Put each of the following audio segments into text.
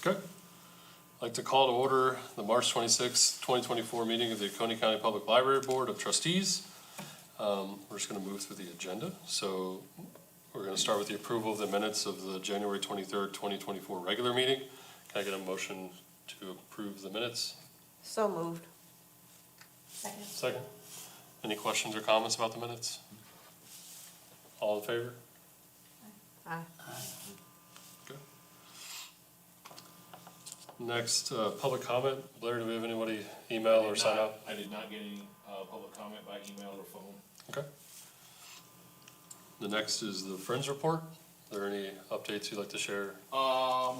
Okay. I'd like to call to order the March 26, 2024 meeting of the Oconee County Public Library Board of Trustees. We're just going to move through the agenda. So we're going to start with the approval of the minutes of the January 23rd, 2024 regular meeting. Can I get a motion to approve the minutes? So moved. Second. Any questions or comments about the minutes? All in favor? Aye. Good. Next, public comment. Blair, do we have anybody email or sign up? I did not get any public comment by email or phone. Okay. The next is the Friends Report. Are there any updates you'd like to share? I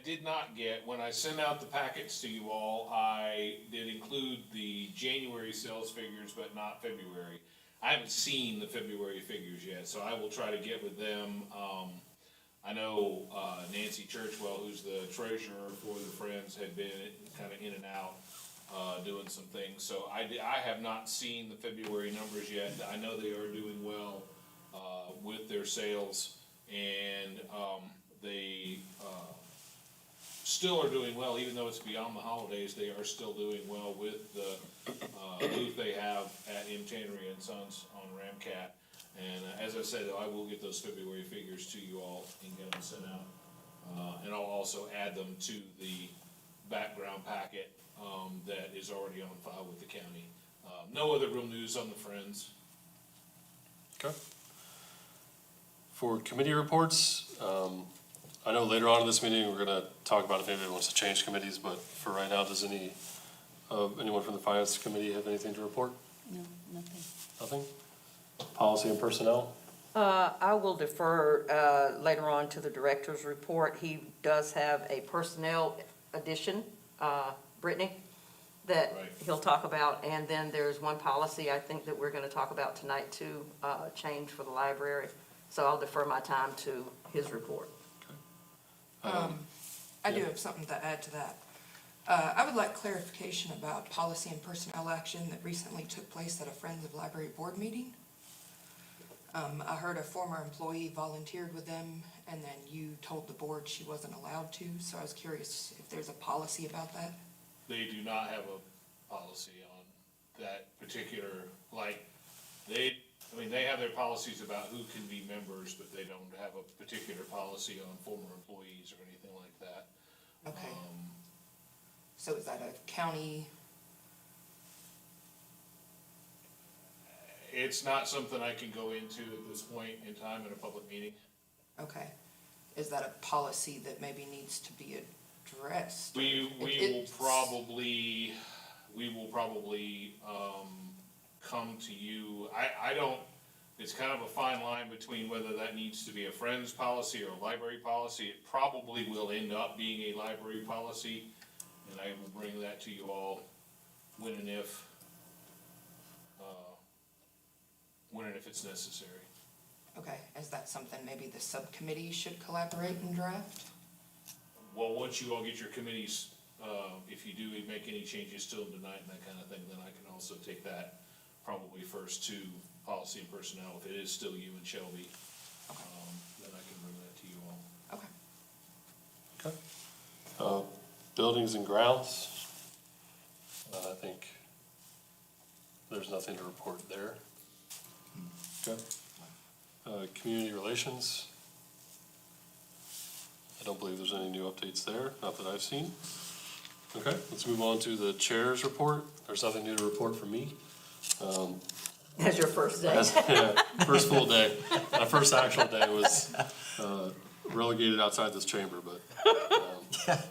did not get, when I sent out the packets to you all, I did include the January sales figures, but not February. I haven't seen the February figures yet, so I will try to get with them. I know Nancy Churchwell, who's the treasurer for the Friends, had been kind of in and out doing some things. So I have not seen the February numbers yet. I know they are doing well with their sales, and they still are doing well, even though it's beyond the holidays. They are still doing well with the booth they have at M. Tannery and Sons on Ramcat. And as I said, I will get those February figures to you all and get them sent out. And I'll also add them to the background packet that is already on file with the county. No other real news on the Friends. Okay. For committee reports, I know later on in this meeting, we're gonna talk about if anybody wants to change committees, but for right now, does anyone from the finance committee have anything to report? No, nothing. Nothing? Policy and personnel? I will defer later on to the director's report. He does have a personnel addition, Brittany, that Right. he'll talk about. And then there's one policy I think that we're going to talk about tonight too, change for the library. So I'll defer my time to his report. I do have something to add to that. I would like clarification about policy and personnel action that recently took place at a Friends of Library board meeting. I heard a former employee volunteered with them, and then you told the board she wasn't allowed to, so I was curious if there's a policy about that? They do not have a policy on that particular, they have their policies about who can be members, but they don't have a particular policy on former employees or anything like that. Okay. So is that a county? It's not something I can go into at this point in time in a public meeting. Okay. Is that a policy that maybe needs to be addressed? We will probably come to you. I don't, it's kind of a fine line between whether that needs to be a Friends policy or a library policy. It probably will end up being a library policy, and I will bring that to you all when and if it's necessary. Okay, is that something maybe the subcommittee should collaborate and draft? Well, once you all get your committees, if you do make any changes to them tonight and that kind of thing, then I can also take that probably first to policy and personnel. If it is still you and Shelby, then I can bring that to you all. Okay. Okay. Buildings and grounds. I think there's nothing to report there. Okay. Community relations. I don't believe there's any new updates there, not that I've seen. Okay, let's move on to the chair's report. There's nothing new to report from me. That's your first day. Yeah, first full day. My first actual day was relegated outside this chamber, but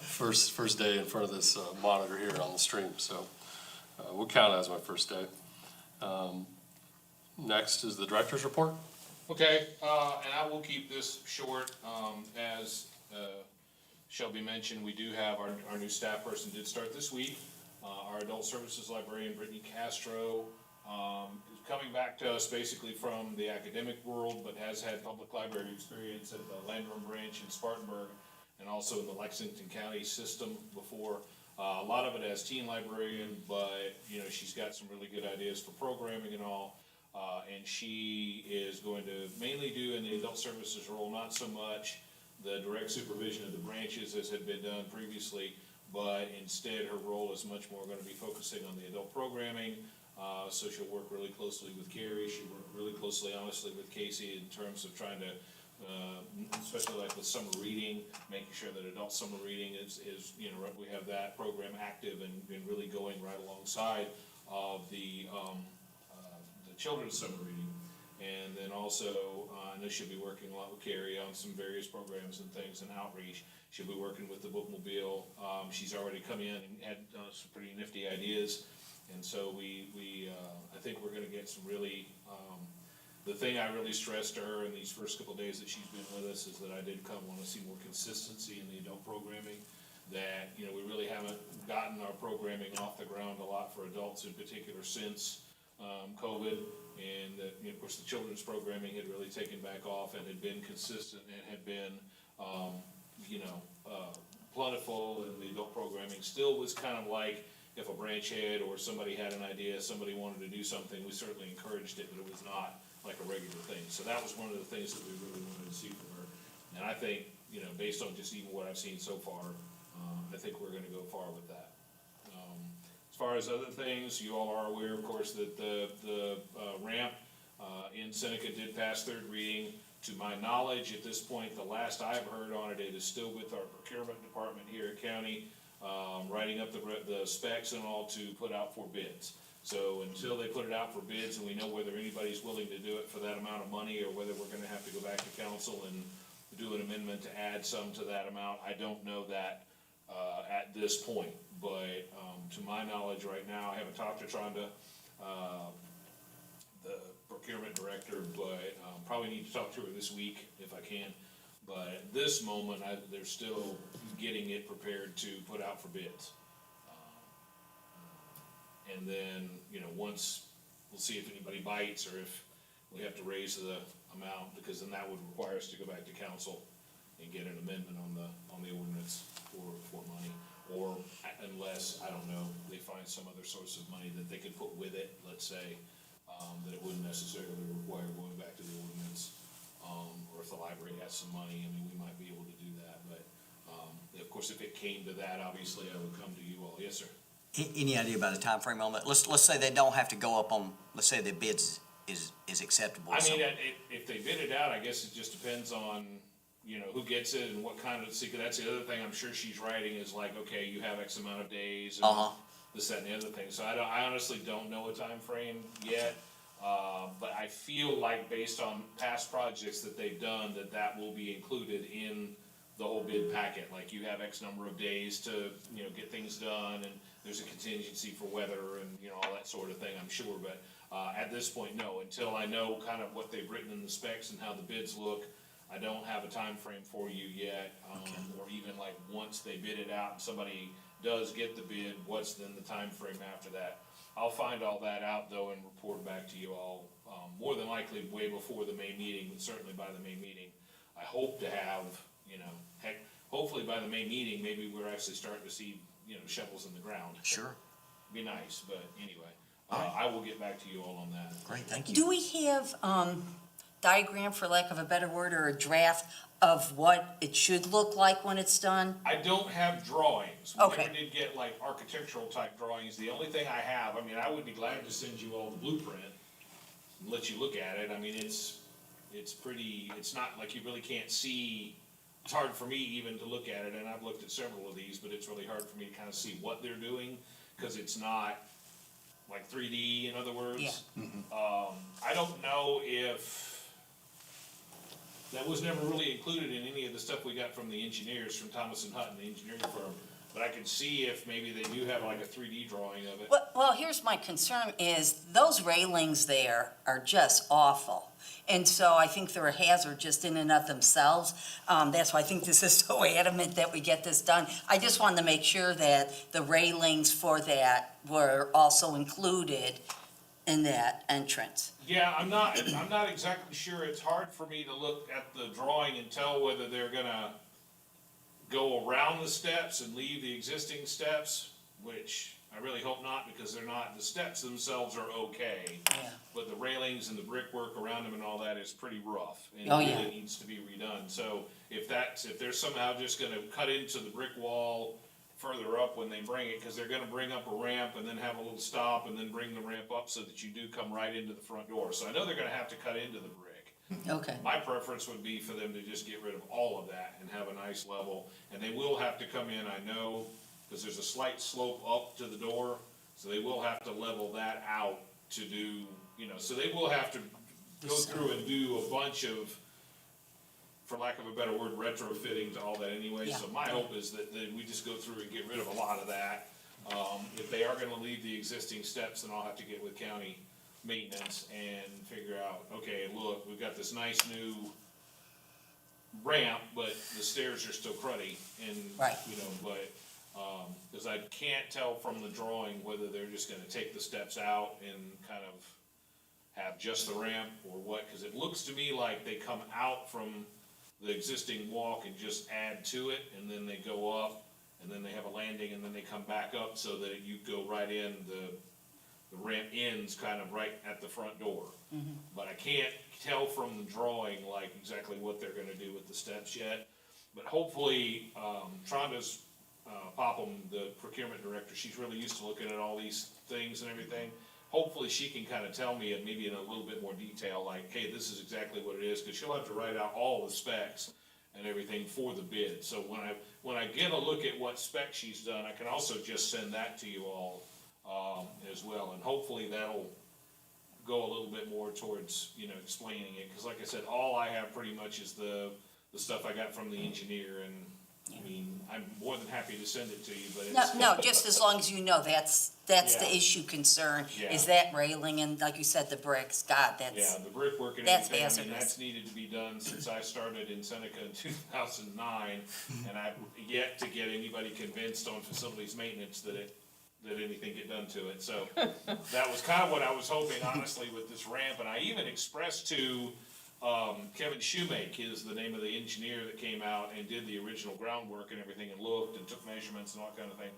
first day in front of this monitor here on the stream. So we'll count it as my first day. Next is the director's report. Okay, and I will keep this short. As Shelby mentioned, we do have our new staff person did start this week. Our adult services librarian, Brittany Castro, is coming back to us basically from the academic world, but has had public library experience at the Landrum branch in Spartanburg and also in the Lexington County system before. A lot of it as teen librarian, but she's got some really good ideas for programming and all. And she is going to mainly do in the adult services role, not so much the direct supervision of the branches as had been done previously, but instead her role is much more gonna be focusing on the adult programming. So she'll work really closely with Carrie, she'll work really closely, honestly, with Casey in terms of trying to, especially like with summer reading, making sure that adult summer reading is, we have that program active and really going right alongside of the children's summer reading. And then also, I know she'll be working a lot with Carrie on some various programs and things and outreach. She'll be working with the bookmobile. She's already come in and had some pretty nifty ideas. And so I think we're gonna get some really, the thing I really stressed to her in these first couple of days that she's been with us is that I did wanna see more consistency in the adult programming. That, we really haven't gotten our programming off the ground a lot for adults in particular since COVID, and that, of course, the children's programming had really taken back off and had been consistent and had been, plentiful, and the adult programming still was kind of like, if a branch head or somebody had an idea, somebody wanted to do something, we certainly encouraged it, but it was not like a regular thing. So that was one of the things that we really wanted to see from her. And I think, based on just even what I've seen so far, I think we're gonna go far with that. As far as other things, you all are aware, of course, that the ramp in Seneca did pass third reading. To my knowledge, at this point, the last I've heard on it, it is still with our procurement department here at county, writing up the specs and all to put out for bids. So until they put it out for bids and we know whether anybody's willing to do it for that amount of money, or whether we're gonna have to go back to council and do an amendment to add some to that amount, I don't know that at this point. But to my knowledge right now, I haven't talked to Tronda, the procurement director, but probably need to talk to her this week if I can. But at this moment, they're still getting it prepared to put out for bids. And then, once, we'll see if anybody bites or if we have to raise the amount, because then that would require us to go back to council and get an amendment on the ordinance for money. Or unless, I don't know, they find some other source of money that they could put with it, let's say, that it wouldn't necessarily require going back to the ordinance. Or if the library has some money, we might be able to do that, but, of course, if it came to that, obviously, I would come to you all. Yes, sir. Any idea about a time frame on that? Let's say they don't have to go up on, let's say the bids is acceptable. If they bid it out, I guess it just depends on, who gets it and what kind of, see, 'cause that's the other thing I'm sure she's writing is like, okay, you have X amount of days. And this, that, and the other thing. So I honestly don't know a time frame yet. But I feel like based on past projects that they've done, that will be included in the whole bid packet. Like you have X number of days to, get things done, and there's a contingency for weather and, all that sort of thing, I'm sure. But, at this point, no, until I know kind of what they've written in the specs and how the bids look, I don't have a time frame for you yet. Or even like once they bid it out and somebody does get the bid, what's then the time frame after that? I'll find all that out though and report back to you all, more than likely way before the May meeting, but certainly by the May meeting. I hope to have, heck, hopefully by the May meeting, maybe we're actually starting to see, shovels in the ground. Sure. Be nice, but anyway, I will get back to you all on that. Great, thank you. Do we have diagram, for lack of a better word, or a draft of what it should look like when it's done? I don't have drawings. We Okay. never did get like architectural type drawings. The only thing I have, I would be glad to send you all the blueprint and let you look at it. It's pretty, it's not like you really can't see. It's hard for me even to look at it, and I've looked at several of these, but it's really hard for me to kind of see what they're doing, cause it's not like 3D, in other words. Yeah. I don't know if, that was never really included in any of the stuff we got from the engineers, from Thomas and Hutton, the engineering firm. But I could see if maybe they do have like a 3D drawing of it. Well, here's my concern is those railings there are just awful. And so I think they're a hazard just in and of themselves. That's why I think this is so adamant that we get this done. I just wanted to make sure that the railings for that were also included in that entrance. Yeah, I'm not exactly sure. It's hard for me to look at the drawing and tell whether they're gonna go around the steps and leave the existing steps, which I really hope not, because they're not, the steps themselves are okay. Yeah. But the railings and the brickwork around them and all that is pretty rough. And Oh, it yeah. really needs to be redone. So if they're somehow just gonna cut into the brick wall further up when they bring it, cause they're gonna bring up a ramp and then have a little stop and then bring the ramp up so that you do come right into the front door. So I know they're gonna have to cut into the brick. Okay, My preference would be for them to just get rid of all of that and have a nice level, and they will have to come in, I know, cause there's a slight slope up to the door, so they will have to level that out to do, so they will have to go through and do a bunch of, for lack of a better word, retrofitting to all that anyway, so Yeah. my hope is that we just go through and get rid of a lot of that. If they are gonna leave the existing steps, then I'll have to get with county maintenance and figure out, okay, look, we've got this nice new ramp, but the stairs are still cruddy and, Right. cause I can't tell from the drawing whether they're just gonna take the steps out and kind of have just the ramp or what, cause it looks to me like they come out from the existing walk and just add to it, and then they go up, and then they have a landing, and then they come back up so that you go right in, the ramp ends kind of right at the front door. But I can't tell from the drawing like exactly what they're gonna do with the steps yet. But hopefully, Tronda's, Popham, the procurement director, she's really used to looking at all these things and everything. Hopefully she can kind of tell me, and maybe in a little bit more detail, like, hey, this is exactly what it is, cause she'll have to write out all the specs and everything for the bid. So when I get a look at what spec she's done, I can also just send that to you all, as well, and hopefully that'll go a little bit more towards, explaining it, cause like I said, all I have pretty much is the stuff I got from the engineer, and, I mean, I'm more than happy to send it to you, but it's. no, just as long as you know, that's the Yeah. issue concern, is Yeah. that railing and like you said, the bricks, God, Yeah, that's, the brickwork and that's everything, I mean, hazardous. that's needed to be done since I started in Seneca in 2009, and I've yet to get anybody convinced on facilities maintenance that anything get done to it, so that was kind of what I was hoping, honestly, with this ramp, and I even expressed to, Kevin Shoemake is the name of the engineer that came out and did the original groundwork and everything, and looked and took measurements and all that kind of thing.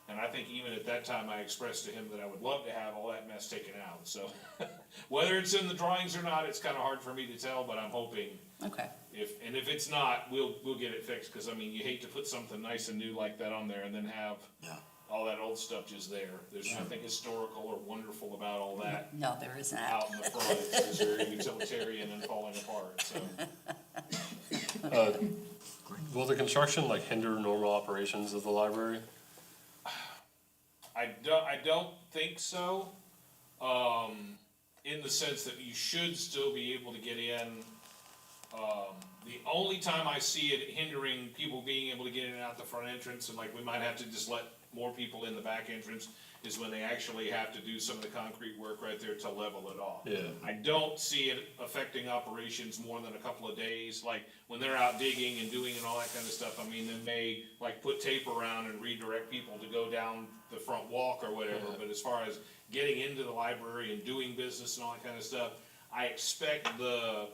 And I think even at that time, I expressed to him that I would love to have all that mess taken out, so whether it's in the drawings or not, it's kinda hard for me to tell, but I'm hoping okay. if it's not, we'll get it fixed, cause I mean, you hate to put something nice and new like that on there and then have all that old stuff just there. There's nothing historical or wonderful about all that No, there is not. out in the front, it's just very utilitarian and falling apart, so. Will the construction like hinder normal operations of the library? I don't think so, in the sense that you should still be able to get in. The only time I see it hindering people being able to get in and out the front entrance, and like we might have to just let more people in the back entrance, is when they actually have to do some of the concrete work right there to level it off. Yeah. I don't see it affecting operations more than a couple of days, like when they're out digging and doing and all that kind of stuff, I mean, they may like put tape around and redirect people to go down the front walk or whatever, but as far as getting into the library and doing business and all that kind of stuff, I expect the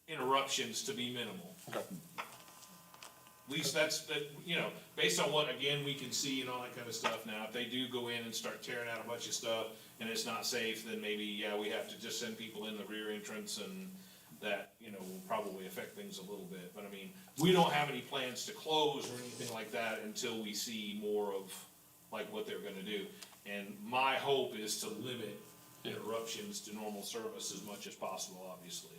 interruptions to be minimal. Okay. At least that's, based on what, again, we can see and all that kind of stuff now, if they do go in and start tearing out a bunch of stuff and it's not safe, then maybe, yeah, we have to just send people in the rear entrance, and that, will probably affect things a little bit, but I mean, we don't have any plans to close or anything like that until we see more of, like, what they're gonna do. And my hope is to limit interruptions to normal service as much as possible, obviously.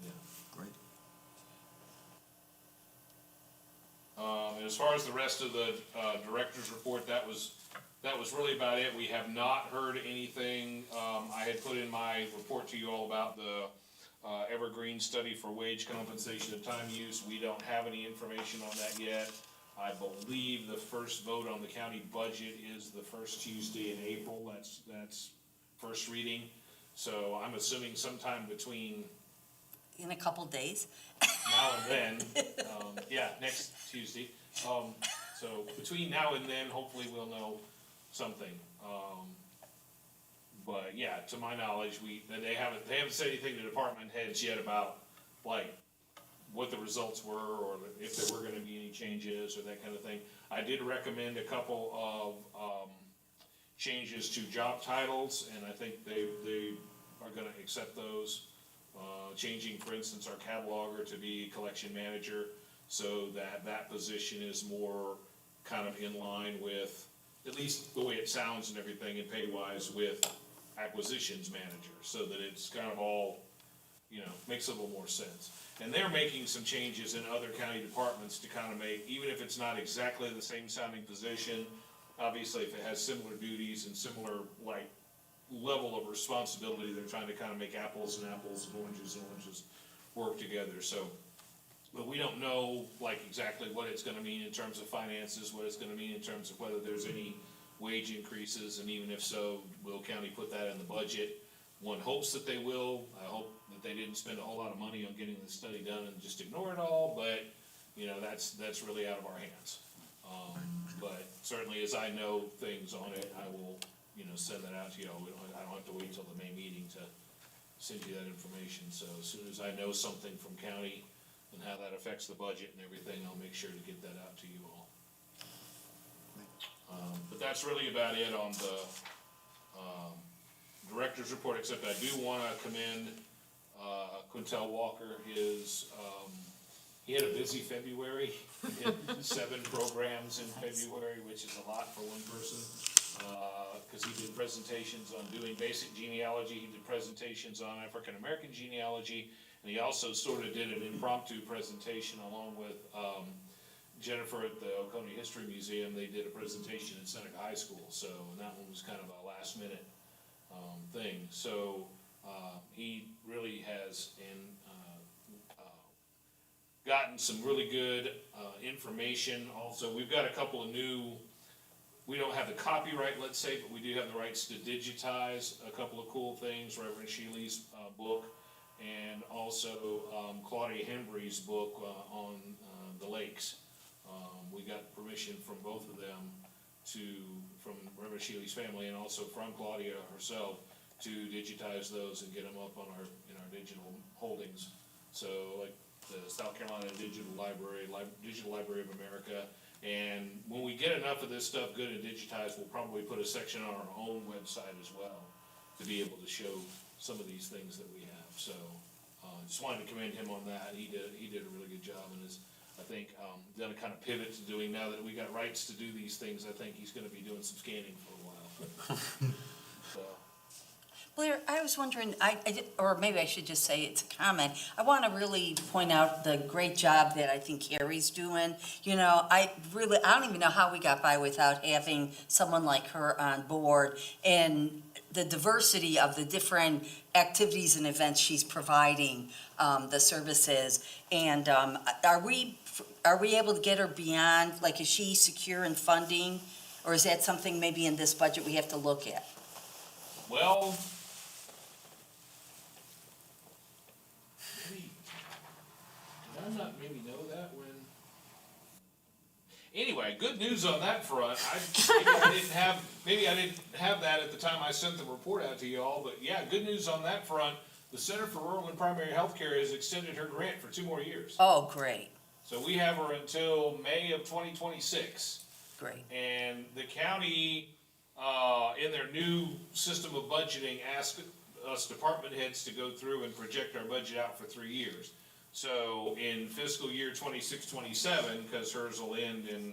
Yeah. Great. And as far as the rest of the, director's report, that was really about it. We have not heard anything. I had put in my report to you all about the, Evergreen study for wage compensation and time use. We don't have any information on that yet. I believe the first vote on the county budget is the first Tuesday in April. That's first reading. So I'm assuming sometime between In a couple days. now and then, next Tuesday. So between now and then, hopefully we'll know something. But yeah, to my knowledge, they haven't said anything to department heads yet about, like, what the results were, or if there were gonna be any changes, or that kind of thing. I did recommend a couple of, changes to job titles, and I think they are gonna accept those. Changing, for instance, our cataloger to be collection manager, so that that position is more kind of in line with, at least the way it sounds and everything, and pay-wise, with acquisitions manager, so that it's kind of all, you know, makes a little more sense. And they're making some changes in other county departments to kind of make, even if it's not exactly the same sounding position, obviously if it has similar duties and similar, like, level of responsibility, they're trying to kind of make apples and oranges work together, so. But we don't know, like, exactly what it's gonna mean in terms of finances, what it's gonna mean in terms of whether there's any wage increases, and even if so, will county put that in the budget? One hopes that they will. I hope that they didn't spend a whole lot of money on getting the study done and just ignore it all, but, you know, that's really out of our hands. But certainly as I know things on it, I will, you know, send that out to you. I don't have to wait till the May meeting to send you that information. So as soon as I know something from county and how that affects the budget and everything, I'll make sure to get that out to you all. But that's really about it on the, director's report, except I do wanna commend, Quintel Walker. He had a busy February. He had 7 programs in February, which is a lot for one person. Cause he did presentations on doing basic genealogy, he did presentations on African-American genealogy, and he also sort of did an impromptu presentation along with, Jennifer at the Oconee History Museum. They did a presentation in Seneca High School, so, and that one was kind of a last minute, thing. So, he really has, gotten some really good, information. Also, we've got a couple of new, we don't have the copyright, let's say, but we do have the rights to digitize a couple of cool things, Reverend Shealy's, book, and also, Claudia Hembry's book, on, the lakes. We got permission from both of them from Reverend Shealy's family and also from Claudia herself to digitize those and get them up on in our digital holdings. So like the South Carolina Digital Library, Digital Library of America. And when we get enough of this stuff good and digitized, we'll probably put a section on our own website as well to be able to show some of these things that we have. So, just wanted to commend him on that. He did a really good job and is, I think, done a kind of pivot to doing, now that we got rights to do these things, I think he's gonna be doing some scanning for a while. So, Blair, I was wondering, or maybe I should just say it's a comment. I want to really point out the great job that I think Carrie's doing. You know, I don't even know how we got by without having someone like her on board, and the diversity of the different activities and events she's providing, the services. And are we able to get her beyond, like, is she secure in funding? Or is that something maybe in this budget we have to look at? well, maybe, did I not maybe know that when? Anyway, good news on that front. Maybe I didn't have that at the time I sent the report out to you all, but yeah, good news on that front. The Center for Rural and Primary Healthcare has extended her grant for 2 more years. Oh, great, So we have her until May of 2026. great. And the county, in their new system of budgeting, asked us department heads to go through and project our budget out for 3 years. So in fiscal year 26-27, because hers will end in,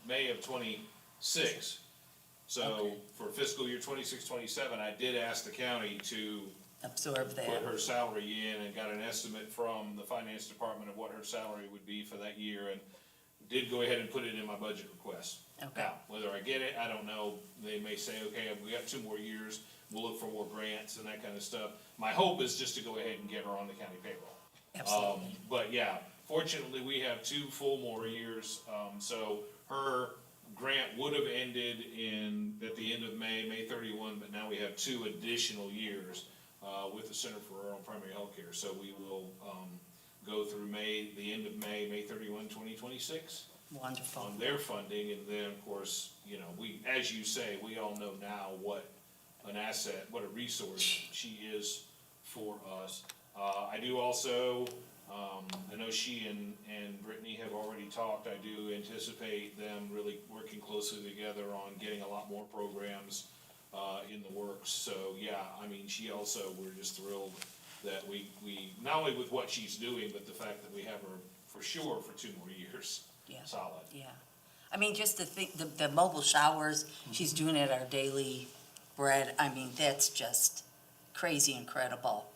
May of 26. So Okay. for fiscal year 26-27, I did ask the county to Absorb that. put her salary in and got an estimate from the finance department of what her salary would be for that year, and did go ahead and put it in my budget request. Okay. Now, whether I get it, I don't know. They may say, okay, we got 2 more years, we'll look for more grants and that kind of stuff. My hope is just to go ahead and get her on the county payroll. Absolutely. But yeah, fortunately, we have 2 full more years, so her grant would have ended at the end of May 31, but now we have 2 additional years, with the Center for Rural and Primary Healthcare. So we will, go through the end of May 31, 2026. Wonderful. On their funding, and then, of course, as you say, we all know now what an asset, what a resource she is for us. I do also, know she and Brittany have already talked. I do anticipate them really working closely together on getting a lot more programs, in the works. So, yeah, I mean, she also, we're just thrilled that we, not only with what she's doing, but the fact that we have her for sure for 2 more years. Yeah. Solid. Yeah. I mean, just to think, the mobile showers she's doing at our Daily Bread, I mean, that's just crazy incredible.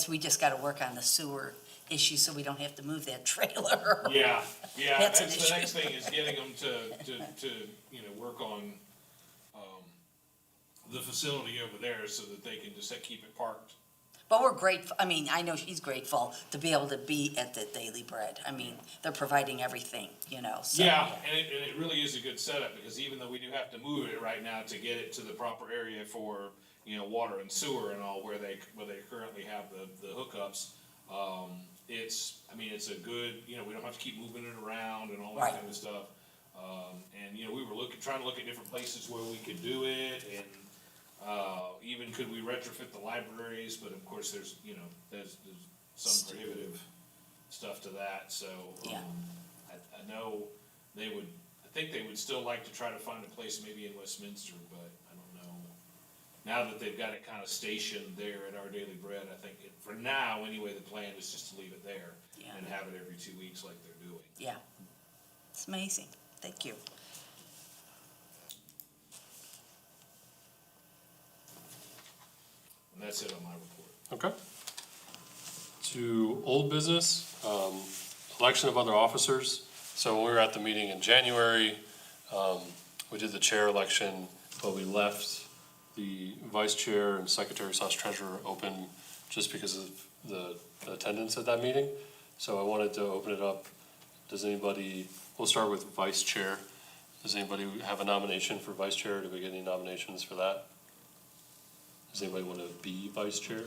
We just gotta work on the sewer issue so we don't have to move that trailer. Yeah, That's that's an the issue. next thing, is getting them to, you know, work on, the facility over there so that they can just keep it parked. But we're grateful, I mean, I know she's grateful to be able to be at the Daily Bread. I mean, they're providing everything, you know, so. Yeah, and it really is a good setup, because even though we do have to move it right now to get it to the proper area for, you know, water and sewer and all, where they currently have the hookups, it's, I mean, it's a good, you know, we don't have to keep moving it around and all that Right. kind of stuff. And, you know, we were trying to look at different places where we could do it, and, even could we retrofit the libraries, but of course, there's, you know, there's some prohibitive stuff to that, so. Yeah. I know they would, I think they would still like to try to find a place maybe in Westminster, but I don't know. Now that they've got it kind of stationed there at our Daily Bread, I think, for now, anyway, the plan is just to leave it there Yeah. and have it every 2 weeks like they're doing. Yeah, it's amazing, thank you. And that's it on my report. Okay. To old business, election of other officers. So when we were at the meeting in January, we did the chair election, but we left the vice chair and secretary / treasurer open just because of the attendance at that meeting. So I wanted to open it up. Does anybody, we'll start with vice chair. Does anybody have a nomination for vice chair? Do we get any nominations for that? Does anybody want to be vice chair?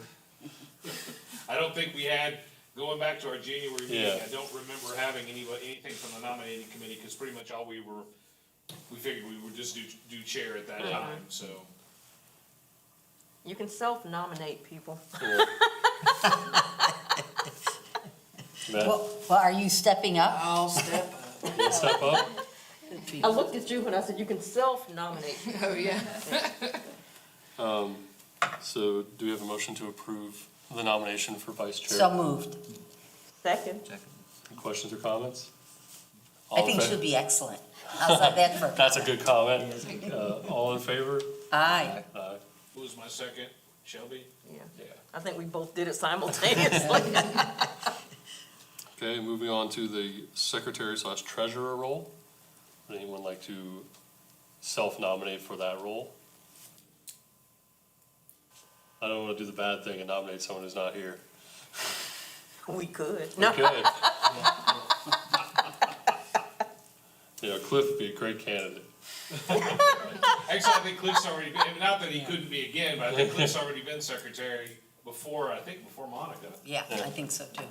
I don't think we had, going back to our January meeting, Yeah. I don't remember having anything from the nominating committee, because pretty much all we figured we would just do chair at that time, so. You can self-nominate people. Yeah. Matt, Well, are you stepping up? I'll step up. you step up? I looked at you and I said, you can self-nominate. Oh, yeah. So do we have a motion to approve the nomination for vice chair? So moved. Second. Any questions or comments? I All in think fa- she'll be excellent. How's that for? That's a good comment. All in favor? Aye. Aye. Who was my second? Shelby? Yeah, Yeah. I think we both did it simultaneously. Okay, moving on to the secretary / treasurer role. Would anyone like to self-nominate for that role? I don't want to do the bad thing and nominate someone who's not here. We could. We No, could. You know, Cliff would be a great candidate. Actually, I think Cliff's already been, not that he couldn't be again, but I think Cliff's already been secretary before Monica. Yeah, I think so too.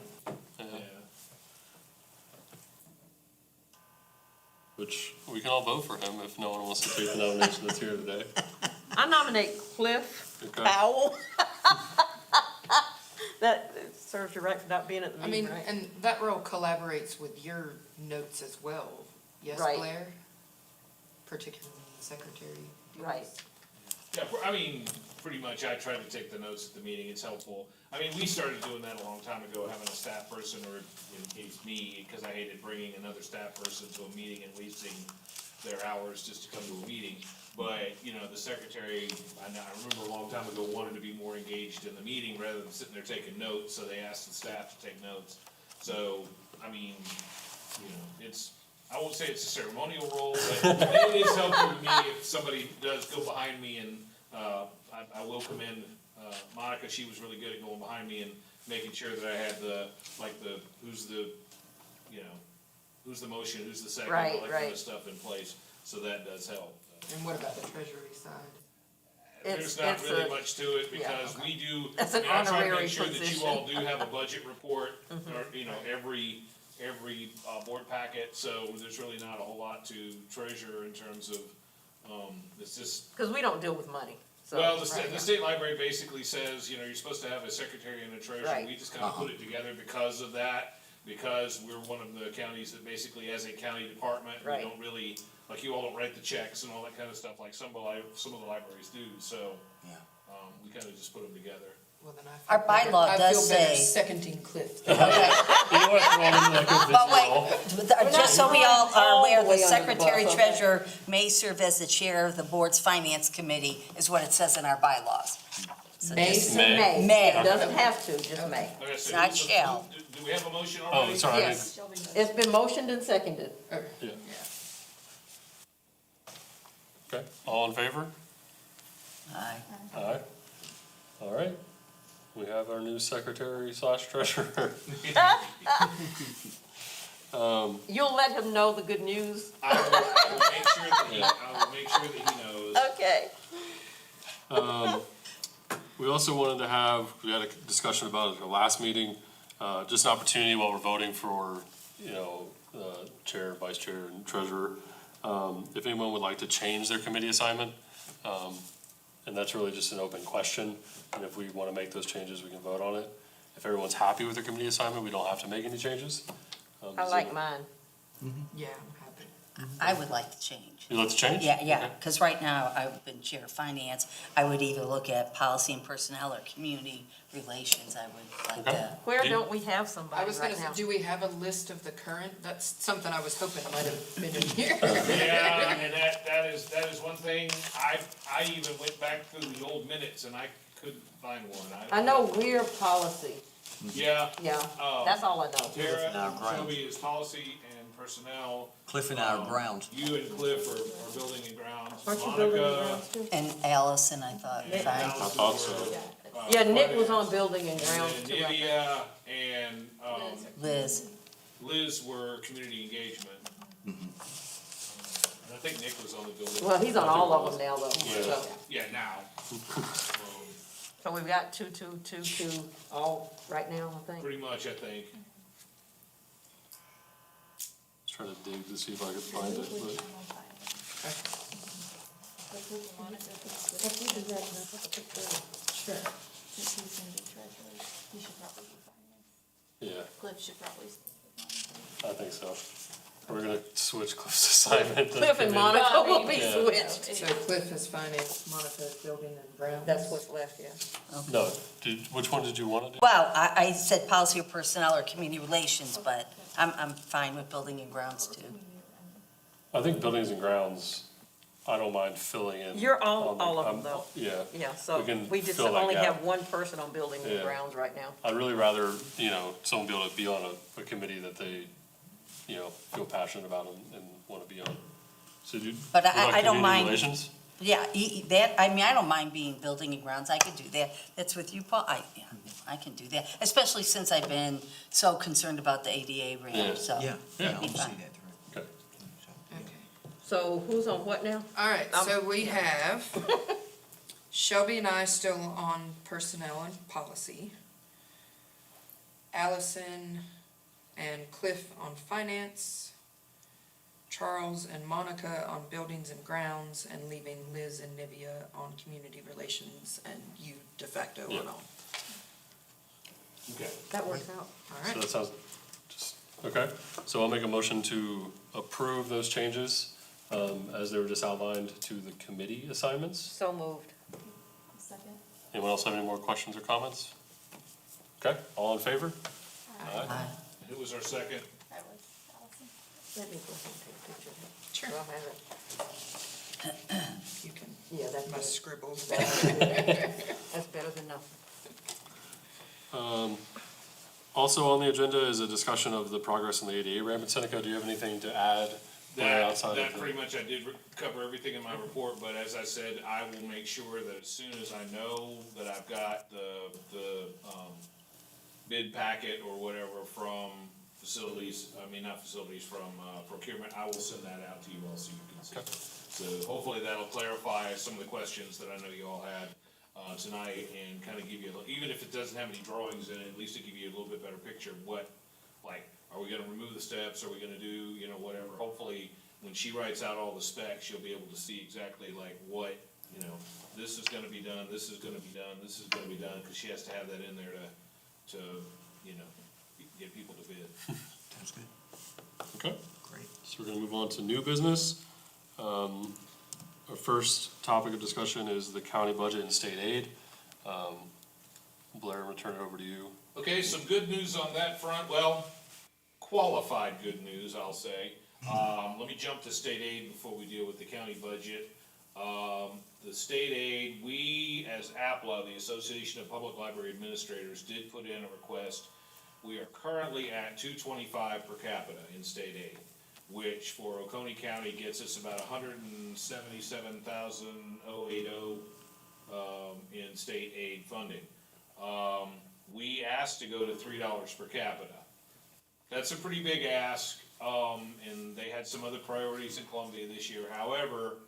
Yeah. Which, we can all vote for him if no one wants to take the nomination that's here today. I nominate Cliff Okay. Powell. That serves you right for not being at the I meeting, mean, right? and that role collaborates with your notes as well, yes, Right. Blair? Particularly the secretary. Right. Yeah, I mean, pretty much I try to take the notes at the meeting, it's helpful. I mean, we started doing that a long time ago, having a staff person, or in case me, because I hated bringing another staff person to a meeting and wasting their hours just to come to a meeting. But, you know, the secretary, I remember a long time ago, wanted to be more engaged in the meeting rather than sitting there taking notes, so they asked the staff to take notes. So, I mean, you know, it's, I won't say it's a ceremonial role, but it is helpful to me if somebody does go behind me, and, I will commend, Monica, she was really good at going behind me and making sure that I had who's the, you know, who's the motion, who's the second, all Right, that kind right. of stuff in place, so that does help. And what about the treasury side? There's not it's really a- much to it, yeah, because we do, That's I an mean, I try to honorary make sure that you position. all do have a budget report, or, you know, every, board packet, so there's really not a whole lot to treasure in terms of, it's just, Because we don't deal with money, so. well, the right. state library basically says, you know, you're supposed to have a secretary and a treasurer. Right. We just kind of put it together because of that, because we're one of the counties that basically, as a county department, we Right. don't really, like you all don't write the checks and all that kind of stuff like some of the libraries do, so, Yeah. we kinda just put them together. Well, then Our bylaw does I feel better say- seconding Cliff. You don't have to throw them in like a But visual. wait, just so we all all are aware, the way the under the bus, secretary okay. treasurer may serve as the chair of the board's finance committee, is what it says in our bylaws. So May just- May. May. It doesn't have to, just may. Like I said, Not so- shall. Do we have a motion Oh, already? sorry, I Yes, it's been motioned and seconded. yeah. Okay, all in favor? Aye. Aye. All right, we have our new secretary slash treasurer. You'll let him know the good news? I will make sure that he knows. Okay. We also wanted to have, we had a discussion about it at the last meeting, just an opportunity while we're voting for, chair, vice chair, and treasurer. If anyone would like to change their committee assignment, and that's really just an open question, and if we want to make those changes, we can vote on it. If everyone's happy with their committee assignment, we don't have to make any changes. I like mine. Yeah, I'm happy. I would like to change. You like to change? Yeah, yeah, Okay. because right now, I've been chair of finance. I would either look at policy and personnel or community relations. I would like Okay. to. Where Do- don't we have I somebody was gonna right say, now? do we have a list of the current? That's something I was hoping might have been in here. Yeah, and that is one thing, I even went back through the old minutes and I couldn't find one. I know we're policy, Yeah, yeah, that's all I know. Tara, Our grounds. Shelby is policy and personnel. Cliff and I are grounds. You and Cliff are building and grounds. Aren't you building and Monica grounds too? And Allison, I thought, and fine. Allison I thought so. were, Yeah, Nick was finance. on building and grounds And too, then I think. Nydia and, Liz, Liz were community engagement. And I think Nick was on the building. Well, he's on all of them now though, Yeah. so. Yeah, now. So we've got two, all right now, I think. Pretty much, I think. Just trying to dig to see if I could find it, but. Sure. Since he's gonna be treasurer, he should probably be finance. Yeah, Cliff should probably stay with I think so. We're gonna switch Cliff's assignment. to Cliff and committee. Monica will be Yeah. switched. So Cliff is finance, Monica is building and grounds. That's what's left, yeah. No, which one did you want to do? well, I said policy or personnel or community relations, but I'm fine with building and grounds too. I think buildings and grounds, I don't mind filling in. You're on the- all of them I'm- though. Yeah, Yeah, so We can we just fill that only gap. have one person on building and Yeah. grounds right now. I'd really rather, someone be able to be on a committee that they, feel passionate about and want to be on. So do you? But what about I don't community mind- relations? Yeah, I don't mind being building and grounds, I could do that. That's with you, Paul, I can do that, especially since I've been so concerned about the ADA Yeah. ramp, so. Yeah, Yeah. I'll see that through. Okay. Okay. So who's on what now? All right, so we have Shelby and I still on personnel and policy. Allison and Cliff on finance. Charles and Monica on buildings and grounds, and leaving Liz and Nivea on community relations, and you de facto Yeah. on all. Okay. That works out. All So right, that sounds, okay. So I'll make a motion to approve those changes, as they were just outlined to the committee assignments. So moved. him. Second? Anyone else have any more questions or comments? Okay, all in favor? Aye. Who was our second? I was Allison. Let me go ahead and take a picture of it. sure, I'll have it. you can, Yeah, that's my good. scribbles. That's better than nothing. Also on the agenda is a discussion of the progress in the ADA ramp in Seneca. Do you have anything to add? outside of That the- pretty much, I did cover everything in my report, but as I said, I will make sure that as soon as I know that I've got the bid packet or whatever from from procurement, I will send that out to you all so you can see. Okay. So hopefully that'll clarify some of the questions that I know you all had, tonight, and kind of give you, even if it doesn't have any drawings in it, at least to give you a little bit better picture of what, like, are we gonna remove the steps, are we gonna do, whatever. Hopefully, when she writes out all the specs, she'll be able to see exactly like what, this is gonna be done, this is gonna be done, this is gonna be done, cause she has to have that in there to, get people to bid. Sounds good. Okay, Great. so we're gonna move on to new business. Our first topic of discussion is the county budget and state aid. Blair, I'm gonna turn it over to you. Okay, some good news on that front, well, qualified good news, I'll say. Let me jump to state aid before we deal with the county budget. The state aid, we as APLA, the Association of Public Library Administrators, did put in a request. We are currently at $225 per capita in state aid, which for Oconee County gets us about $177,080 in state aid funding. We asked to go to $3 per capita. That's a pretty big ask, and they had some other priorities in Columbia this year. However,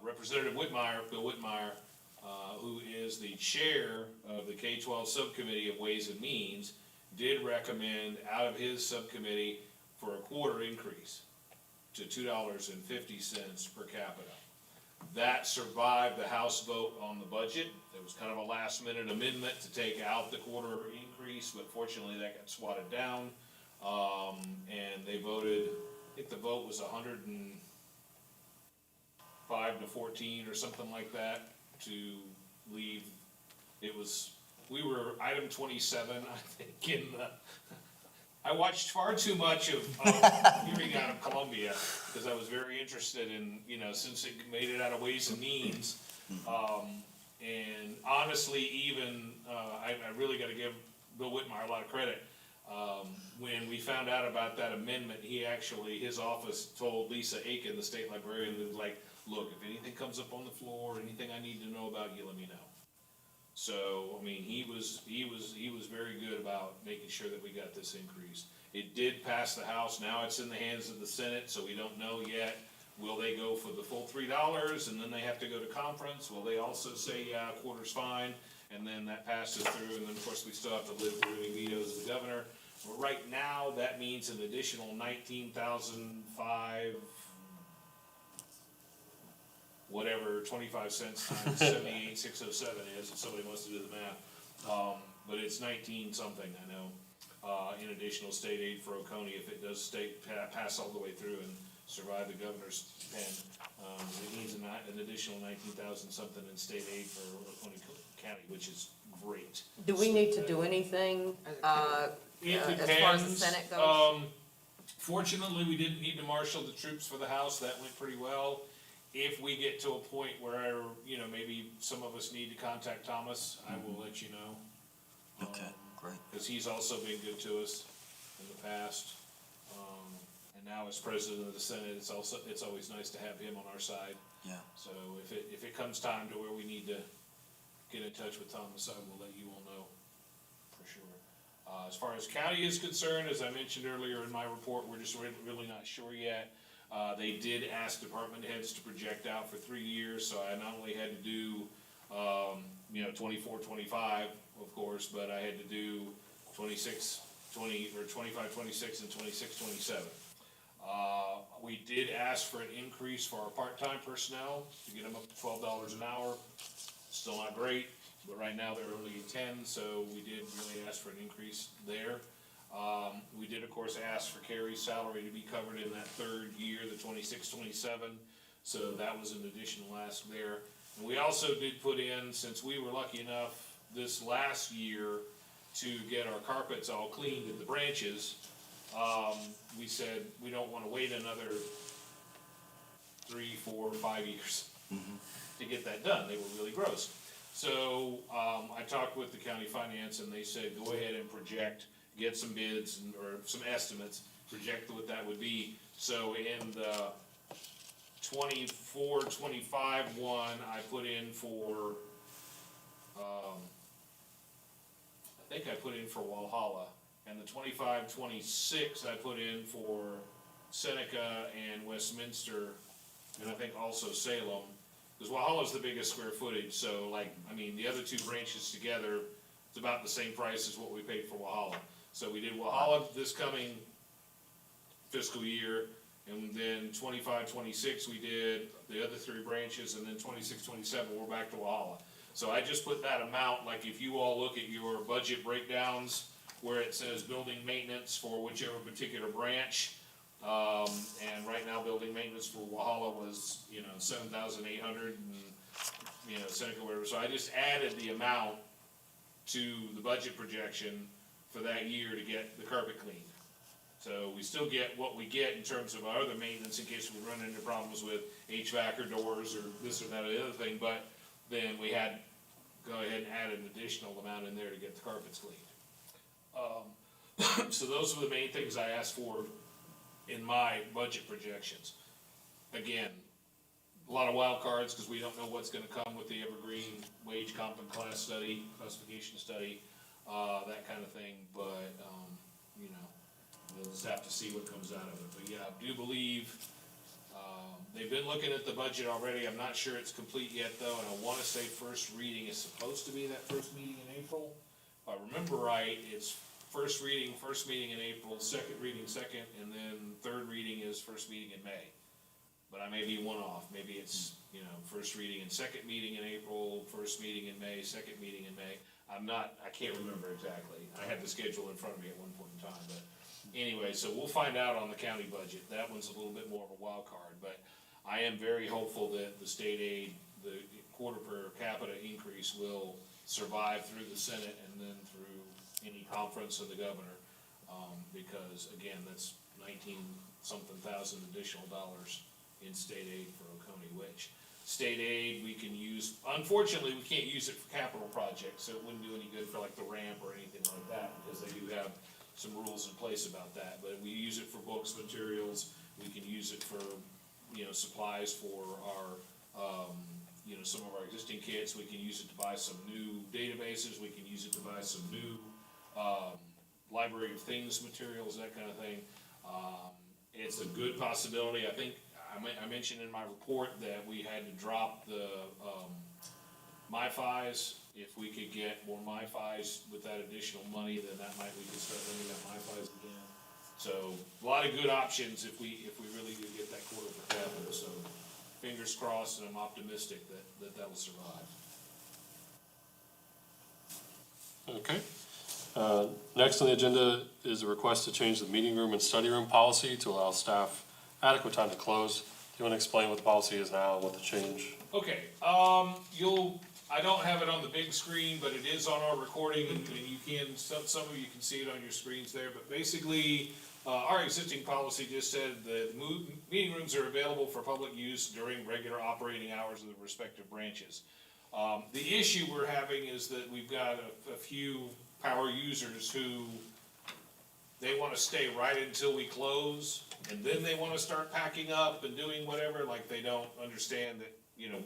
Representative Whitmire, Bill Whitmire, who is the chair of the K-12 Subcommittee of Ways and Means, did recommend out of his subcommittee for a quarter increase to $2.50 per capita. That survived the House vote on the budget. There was kind of a last minute amendment to take out the quarter increase, but fortunately that got swatted down. And they voted, I think the vote was 105 to 14 or something like that to leave. We were item 27, I think, in the, I watched far too much of hearing out of Columbia, because I was very interested in, since it made it out of Ways and Means. And honestly, even, I really gotta give Bill Whitmire a lot of credit. When we found out about that amendment, his office told Lisa Aiken, the state librarian, that was like, look, if anything comes up on the floor, anything I need to know about, you let me know. So, I mean, he was very good about making sure that we got this increase. It did pass the House, now it's in the hands of the Senate, so we don't know yet. Will they go for the full $3 and then they have to go to conference? Will they also say, yeah, a quarter's fine? And then that passes through, and then of course we still have to live through any vetoes of the governor. But right now, that means an additional 19,005, whatever, 25 cents times 78,607 is, if somebody wants to do the math. But it's 19 something, I know, in additional state aid for Oconee, if it does pass all the way through and survive the governor's pen. It means an additional 19,000 something in state aid for Oconee County, which is great. Do we need to do anything, It as far as the depends. Senate goes? Fortunately, we didn't need to marshal the troops for the House, that went pretty well. If we get to a point where, maybe some of us need to contact Thomas, I will let you know. Okay, great. Because he's also been good to us in the past. And now as president of the Senate, it's always nice to have him on our side. Yeah. So if it comes time to where we need to get in touch with Thomas, I will let you all know, for sure. As far as county is concerned, as I mentioned earlier in my report, we're just really not sure yet. They did ask department heads to project out for 3 years, so I not only had to do, 24, 25, of course, but I had to do 25, 26, and 26, 27. We did ask for an increase for our part-time personnel to get them up to $12 an hour. Still not great, but right now they're only at 10, so we did really ask for an increase there. We did, of course, ask for Carrie's salary to be covered in that third year, the 26, 27, so that was an additional ask there. And we also did put in, since we were lucky enough this last year to get our carpets all cleaned at the branches, we said we don't wanna wait another 3, 4, 5 years to get that done. They were really gross. So, I talked with the county finance and they said, go ahead and project, get some bids or some estimates, project what that would be. So in the 24, 25 one, I put in for, I think I put in for Walhalla. And the 25, 26, I put in for Seneca and Westminster, and I think also Salem. Because Walhalla's the biggest square footage, so the other two branches together, it's about the same price as what we paid for Walhalla. So we did Walhalla this coming fiscal year, and then 25, 26, we did the other three branches, and then 26, 27, we're back to Walhalla. So I just put that amount, like if you all look at your budget breakdowns where it says building maintenance for whichever particular branch. And right now, building maintenance for Wahala was, 7,800 and, Seneca, whatever. So I just added the amount to the budget projection for that year to get the carpet cleaned. So we still get what we get in terms of our other maintenance in case we run into problems with HVAC or doors or this or that or the other thing, but then we had, go ahead and add an additional amount in there to get the carpets cleaned. So those were the main things I asked for in my budget projections. Again, a lot of wild cards, cause we don't know what's gonna come with the Evergreen wage comp and classification study, that kind of thing, but, we'll just have to see what comes out of it. But yeah, I do believe, they've been looking at the budget already. I'm not sure it's complete yet though, and I wanna say first reading is supposed to be that first meeting in April. If I remember right, it's first meeting in April, second reading second, and then third reading is first meeting in May. But I may be one off. Maybe it's, first reading and second meeting in April, first meeting in May, second meeting in May. I can't remember exactly. I had the schedule in front of me at one point in time, but anyway, so we'll find out on the county budget. That one's a little bit more of a wild card, but I am very hopeful that the state aid, the quarter per capita increase will survive through the Senate and then through any conference of the governor. Because again, that's 19-something thousand additional dollars in state aid for Oconee, which state aid we can use, unfortunately, we can't use it for capital projects, so it wouldn't do any good for like the ramp or anything like that, because they do have some rules in place about that, but we use it for books, materials, we can use it for, supplies for our, some of our existing kits, we can use it to buy some new databases, we can use it to buy some new, library of things materials, that kind of thing. It's a good possibility. I think I mentioned in my report that we had to drop the MiFis. If we could get more MiFis with that additional money, then we could start lending out MiFis again. So a lot of good options if we really do get that quarter per capita. So fingers crossed, and I'm optimistic that will survive. Okay. Next on the agenda is a request to change the meeting room and study room policy to allow staff adequate time to close. Do you want to explain what the policy is now and what the change? Okay, I don't have it on the big screen, but it is on our recording, and you can, some of you can see it on your screens there, but basically, our existing policy just said that meeting rooms are available for public use during regular operating hours of the respective branches. The issue we're having is that we've got a few power users who, they wanna stay right until we close, and then they wanna start packing up and doing whatever, like they don't understand that,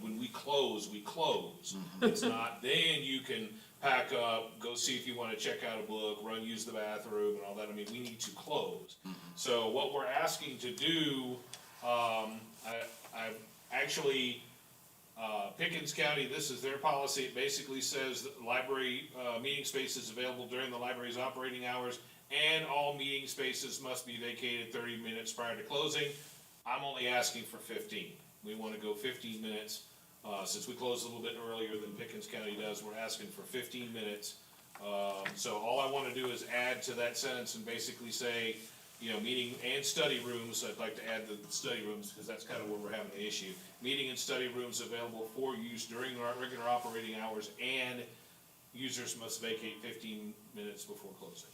when we close, we close. It's not, then you can pack up, go see if you wanna check out a book, use the bathroom and all that. I mean, we need to close. So what we're asking to do, I've actually, Pickens County, this is their policy. It basically says that library, meeting space is available during the library's operating hours, and all meeting spaces must be vacated 30 minutes prior to closing. I'm only asking for 15. We wanna go 15 minutes. Since we close a little bit earlier than Pickens County does, we're asking for 15 minutes. So all I wanna do is add to that sentence and basically say, meeting and study rooms. I'd like to add the study rooms, because that's kind of where we're having the issue. Meeting and study rooms available for use during our regular operating hours, and users must vacate 15 minutes before closing.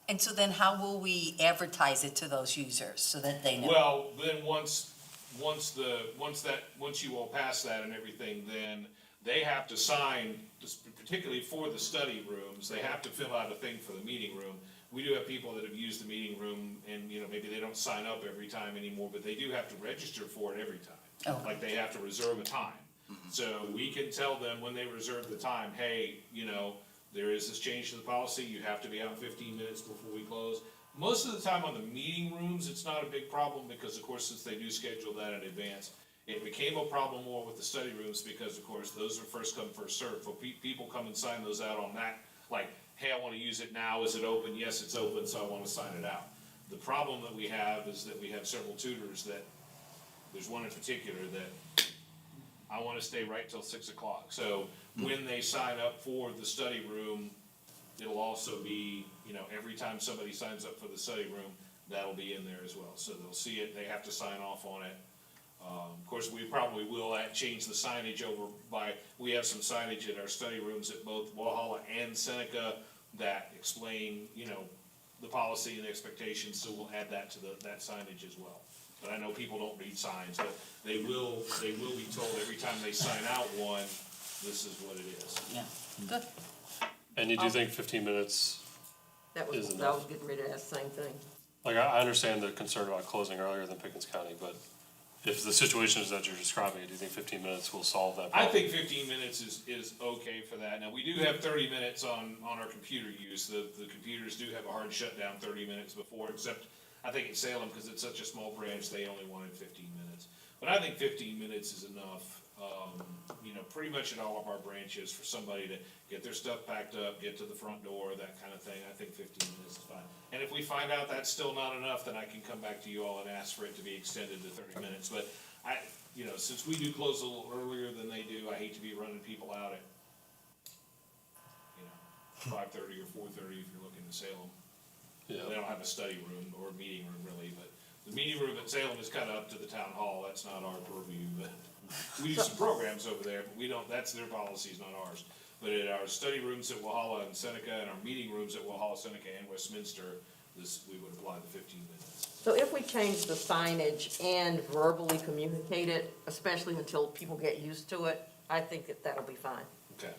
And so then how will we advertise it to those users so that they know? Well, then once you all pass that and everything, then they have to sign, particularly for the study rooms, they have to fill out a thing for the meeting room. We do have people that have used the meeting room and, maybe they don't sign up every time anymore, but they do have to register for it every time. Oh. Like they have to reserve a time. So we can tell them when they reserve the time, hey, there is this change to the policy, you have to be out 15 minutes before we close. Most of the time on the meeting rooms, it's not a big problem because, of course, since they do schedule that in advance. It became a problem more with the study rooms because, of course, those are first come, first served. So people come and sign those out on that, like, hey, I wanna use it now, is it open? Yes, it's open, so I wanna sign it out. The problem that we have is that we have several tutors that, there's one in particular that, I wanna stay right till 6 o'clock. So when they sign up for the study room, it'll also be, every time somebody signs up for the study room, that'll be in there as well. So they'll see it, they have to sign off on it. Of course, we probably will change the signage over we have some signage in our study rooms at both Walhalla and Seneca that explain, the policy and expectations, so we'll add that to that signage as well. But I know people don't read signs, but they will be told every time they sign out one, this is what it is. Yeah, good. And you do think 15 minutes, That was, Is I was enough. getting ready to ask the same thing. like, I understand the concern about closing earlier than Pickens County, but if the situation is that you're describing, do you think 15 minutes will solve that I problem? think 15 minutes is okay for that. Now, we do have 30 minutes on our computer use. The computers do have a hard shutdown 30 minutes before, except I think in Salem, because it's such a small branch, they only wanted 15 minutes. But I think 15 minutes is enough, pretty much at all of our branches for somebody to get their stuff packed up, get to the front door, that kind of thing. I think 15 minutes is fine. And if we find out that's still not enough, then I can come back to you all and ask for it to be extended to 30 minutes. But since we do close a little earlier than they do, I hate to be running people out at, 5:30 or 4:30 if you're looking to Salem. Yeah. They don't have a study room or meeting room really, but the meeting room at Salem is kind of up to the town hall. That's not our purview, but we do some programs over there, but we don't, that's their policies, not ours. But at our study rooms at Walhalla and Seneca and our meeting rooms at Walhalla, Seneca, and Westminster, we would apply the 15 minutes. So if we change the signage and verbally communicate it, especially until people get used to it, I think that'll be fine. Okay.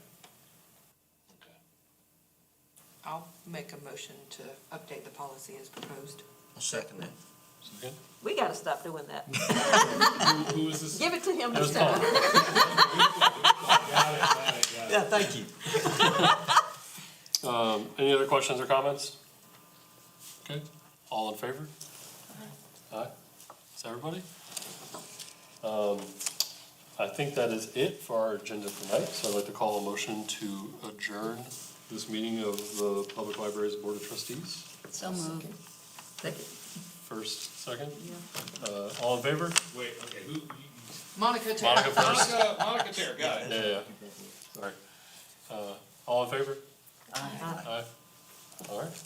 I'll make a motion to update the policy as proposed. I'll second that. Second? We gotta stop doing that. Who is this? Give it to him That was this time. Got it. Yeah, thank you. Any other questions or comments? Okay, all in favor? Aye. Is everybody? I think that is it for our agenda tonight, so I'd like to call a motion to adjourn this meeting of the Public Library's Board of Trustees. So moved. Thank you. First, second? All in favor? Wait, okay, Monica Terry. Monica first. Monica Terra, got it. Yeah. Sorry. All in favor? Aye. Aye. All right.